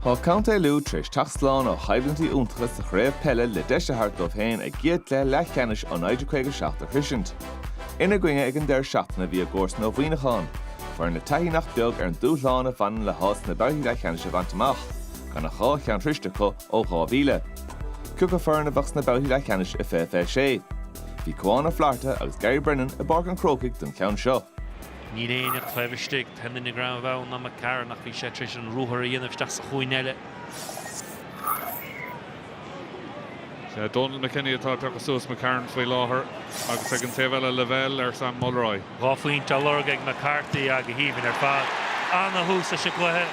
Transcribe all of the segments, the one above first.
Tá County Louth tris taxslán ó hÉireann úntachas sa Craobh Peile le deisithart dómh féin ag giad le leithceannis ó 1947 Chrisint. Ina gcuine ag an deir seachtaina bhí a gcós nó Muineachán, fuair na taithí nach beag ar an dúshlán a bhanan le hás na beartaí leithceannis a bhaint amach, gan na chá cheann triste có ó Craobh Peile. Cúca fearr na bhas na beartaí leithceannis i fé sé. Bhí Comháin a Phláirte agus Gary Brennan a bar an crócaigh don ceann seo. Ní éanaach chlebhiste tenna na Craobh Peile na mar car nach bhí sé tris an rúthar a dhéanamh isteach sa chuain eile. Donald McKinney atá peachas suas McCarran faoi láthair agus ag an taobh level ar Sam Mulroy. Buaicphointí lorg ag McCarthy ag a híomhann ar fad anna hús a se gluthe.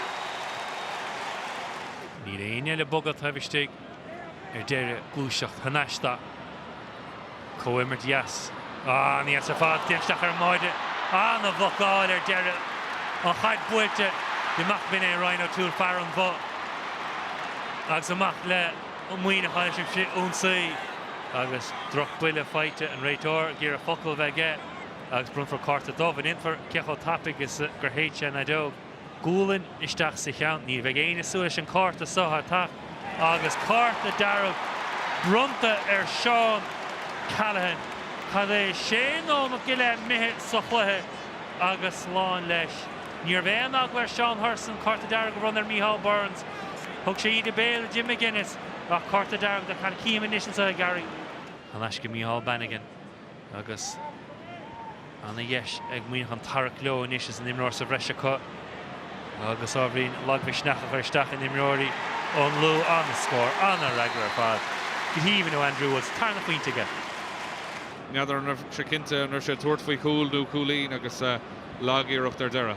Ní aine le bogad chlebhiste ar deire glúiseach thanáiste. Comhaimirt yes. Ní as a fad tíimteach ar máide. Anna bhocáil ar deire an chaid buailte dimach bin é Ryan O'Toole fear an bho. Agus amach le Muineachán sin únsaí agus Craobh Peile feite an réitor gur a focail bheith agus brun for carta dómh an infor ceachó tapig is gur héite na dómh. Gúlann isteach sa cheann ní bheith éine suas an carta sotha tap agus carta darab brunta ar Seán Callahan. Cad é sé nó mo giile mithe sa chluthe agus lán leis. Níor bhéan aghair Seán Hurson carta darab go run ar Micheál Burns. Thug sé iad a béal Jim McGuinness ach carta darab de chan cíam inis sa Gary. An eisce Micheál Bannigan agus anna dheis ag Muineachán tarach leo inis an imreoir sa bhreise co. Agus ábhrín laghbh sneachach ar isteach in imreoirí ón Lou anna scór anna reagra ar fad. Go híomhann ó Andrew Woods tarna faointeige. Neadar an sé cinnte an sé tuairt faoi cúil dú cúlín agus lágíireacht ar deire.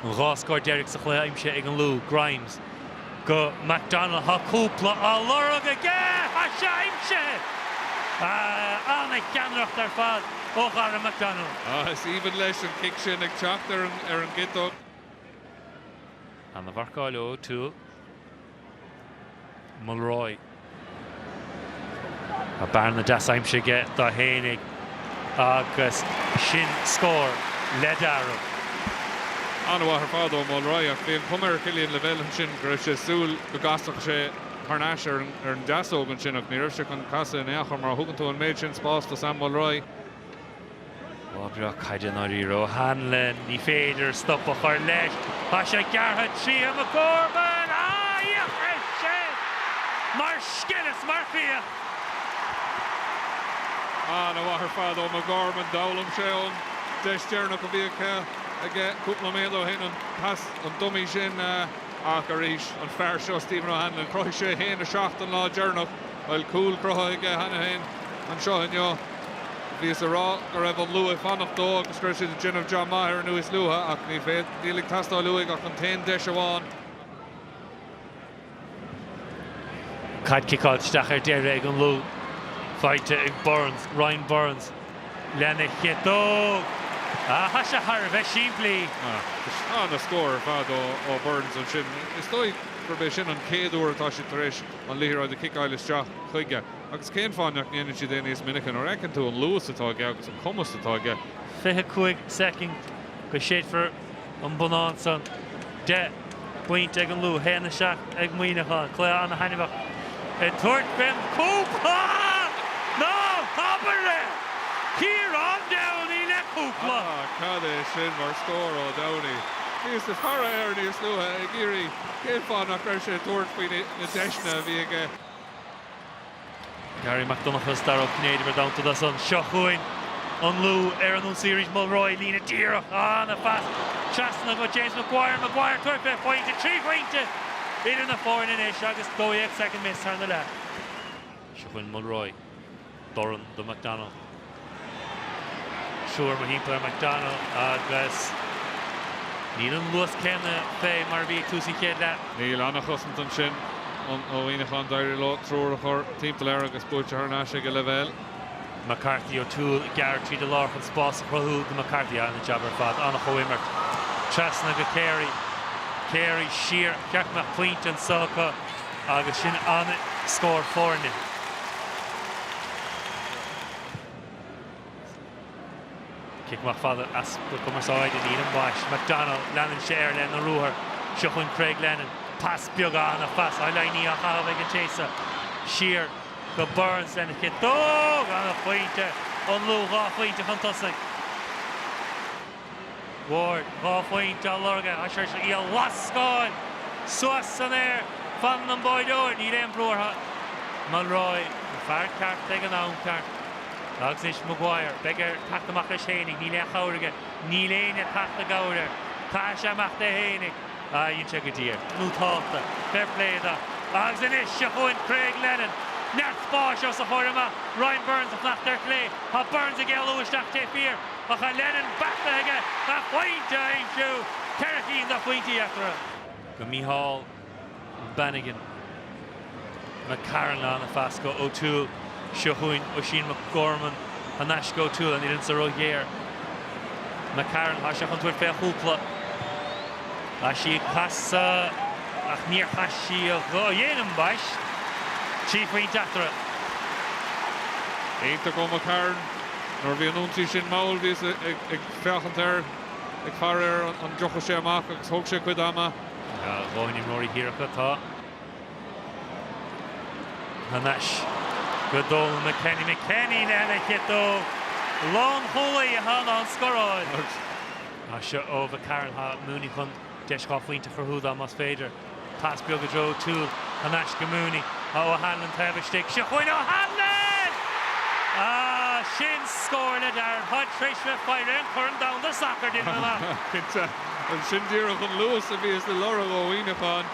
An rá scóir Derek sa chluith aimse ag an Lou Grimes. Go MacDonald ha cúpla á lorg aige a sé aimse. Anna ceanreacht ar fad ó Cara MacDonald. Is even leis an kick sin ag teacht ar an gitog. Anna bharcáil O'Toole. Mulroy. A barn na deas aimse ge dá hénig agus sin scór le darab. Anna bhar fad ó Mulroy ach bhíon cumar Cillian level an sin gur sé súil go gasach sé Harnash ar an deasógan sin ach ní raibh sé chun casa in éachar mar thugann tú an méid sin spás do Sam Mulroy. Bra caiideann áirí Hanlon ní féidir stop a chuir leis. Tá sé gartha trí am a Gorman. Iachar sé mar scinnas mar fia. Anna bhar fad ó Gorman dálam sé ón deistearnach go bhí ag cúpla méad ó hin an pas an dumí sin ach a rís an fearr seo Stephen O'Hanlon croich sé héin a seachtain lá dearnach bhil cúil crotha ige hena héin an seo inneo. Bhí a rá go raibh an luath fannach dó agus cruir sé gin of John Maher an nuas luha ach ní féad dílig tastá luigh ach an 10 deis amháin. Cad kickáil steach ar deire ag an Lou. Feite ag Burns, Ryan Burns. Lena chétóg. Ha sé har bheith siimplí. Anna scór fad ó Burns an sin. Is dóigh gur bheith sin an céadúir atá sin tar éis an líthráid a kickáil isteach chuige. Agus cén fáinneach níanann si déanaí is Muineachán ó recinn tú an Louth atá ge agus an Cumas atá ge. 25 second go séadfar an Monaghan san 10 buinte ag an Lou héna seach ag Muineachán clé anna hainimach. Tuairt ben cúpla! No! Habare! HÉireann Downey le cúpla! Cad é sin mar scór ó Downey. Níos de fara air níos luha ag irí cén fáinneach raibh sé tuairt faoi na deisna bhí aige. Gary McDonough's darab Canadian down to the sun. Shochuin on Lou, Aaron on series Mulroy, Lena Deer on the fast. Chaston go James Maguire, Turpin point to 3 point in the 4 in ish. August go 8 second miss on the left. Shochuin Mulroy, Doran the McDonald. Sure Mahimpa McDonald, August. Neil Lewis Kenna, Fay Marby, Tusi Kedla. Neil Anna Hussenton Shin. On Muineachán dair lo trúr chur timppla ar agus buailte Harnash ag level. McCarthy O'Toole Garrett the Lark and Sposs Crohu the McCarthy on the jabber fad Anna Choimert. Chasna go Carey sheer Ceachna point and Soka agus sin Anna score 4-0. Kick my father as the commerce side in Ian Wash. McDonald Lennon share Lennon Ruher. Shochuin Craig Lennon. Pass beag an a fas a leini a chah ag an tésa. Sheer go Burns then a kid dog an a Phointe on Louth Buaicphointí fantastic. Ward Buaicphointí a lurga a sure I a lascáil suas an air fan an boidor ní réim brúr ha Mulroy far cart ag an own cart agus is Maguire beggar tacht amach a sénig ní le chaurige ní léine tacht a gaure tá sé amach de hénig a yin se go dír Louth fair play da agus in is Seachuin Craig Lennon Nert Spáis os a chorma Ryan Burns a flacht der clé ha Burns a gel Louisteach te fear a cha Lennon back ige a Phointe ein siú Kerachín da Phointí after go Mícheál Bannigan McCarran an a fasco O'Toole Seachuin Oisin McGorman a Nashco O'Toole and it's a rogier McCarran ha se chun tuair fé húpla a si passa ach níor hasí a go dhéanam bais Chief Phointe after Éanta go McCarran nor bhí an úntí sin maul vís ag fechant ag far an jocha sé amach agus thug sé cuid ama Bháinnim nóirí híreacha tá Hanash good dul McKenny nela kitto long hole han on scoráid a se ó McCarran ha Muineachán deisá Phointe for húda mas féidir pass beag a dro Toole Hanash go Mooney ó Hanlon tebhstig Seachuin ó Hanlon sin scored ar hot trish with fire and current down the soccer didn't an sin díreach an Lewis a bhí is the Laura ó Muineachán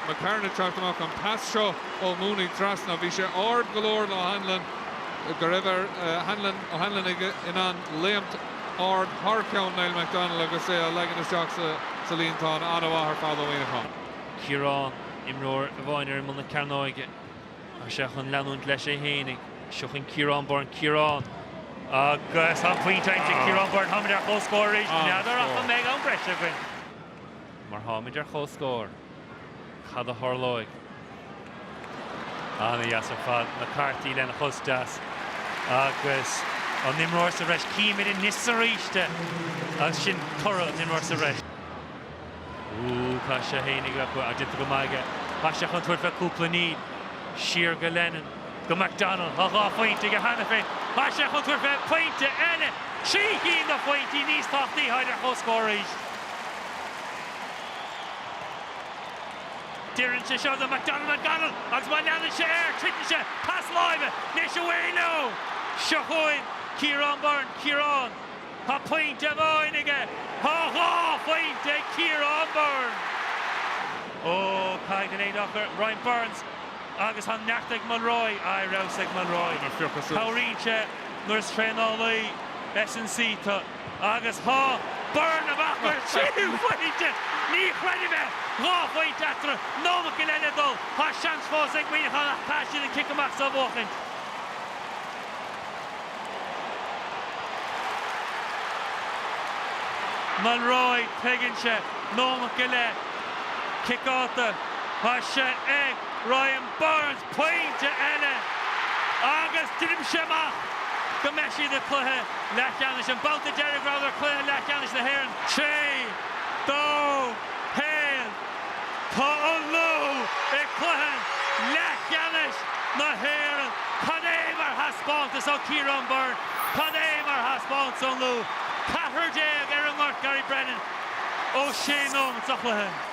McCarran tracht amach an pass seo ó Mooney trasna bhí sé ard golóir le Hanlon go raibh Hanlon in an léamt ard Harceann Niall McDonald agus é a legan isteach sa líontán an bháthair fád ó Muineachán. Ciarán imróir a bhainir in muna Carnáige a se chun leanúint leis é hénig Seachuin Ciarán born Ciarán agus an Phointe Ciarán born hamid ar chóscóir éis neadar ach an méid an breise gin mar hamid ar chóscóir Chad a Thorlóig Anna Yasser fad McCarthy lena chustas agus an nimróir sa reis cíimid in nisa ríiste agus sin chora nimróir sa reis tá sé hénig a dinta go maige tá sé chun tuair fe cúpla níd Siar go Lennon go McDonald a gá Phointe go hana fé tá sé chun tuair fe Phointe eile trícín na Phointí níos táchtaí haidir chóscóir éis Dirin se seo McDonald agus má leanna sé air tritan sé pass live nes away no Seachuin Ciarán born Ciarán ha Phointe bháinige ha gá Phointe Ciarán born ó caiid an éadachar Ryan Burns agus han neachtaigh Mulroy ai rausig Mulroy Tauríse nuair tréálaí S&C tá agus ha burn a bachar siú Phointe ní chreidirbe gá Phointe after nómach go leine dul ha seans fós ag Muineachán ach tá sin an kick amach sa bhachant Mulroy tegann nómach go le kick áta ha sé ag Ryan Burns Phointe eile agus didim semach go meisi de cluthe leithceannis an bouta Derek Rowther cluthe leithceannis na hÉireann 3, 2, 1 tá an Louth ag cluthe leithceannis na hÉireann Cad é mar haspáintas ó Ciarán Byrne Cad é mar haspáintas ó Louth 4 déag ar an Gary Brennan ó sé nómh sa cluthe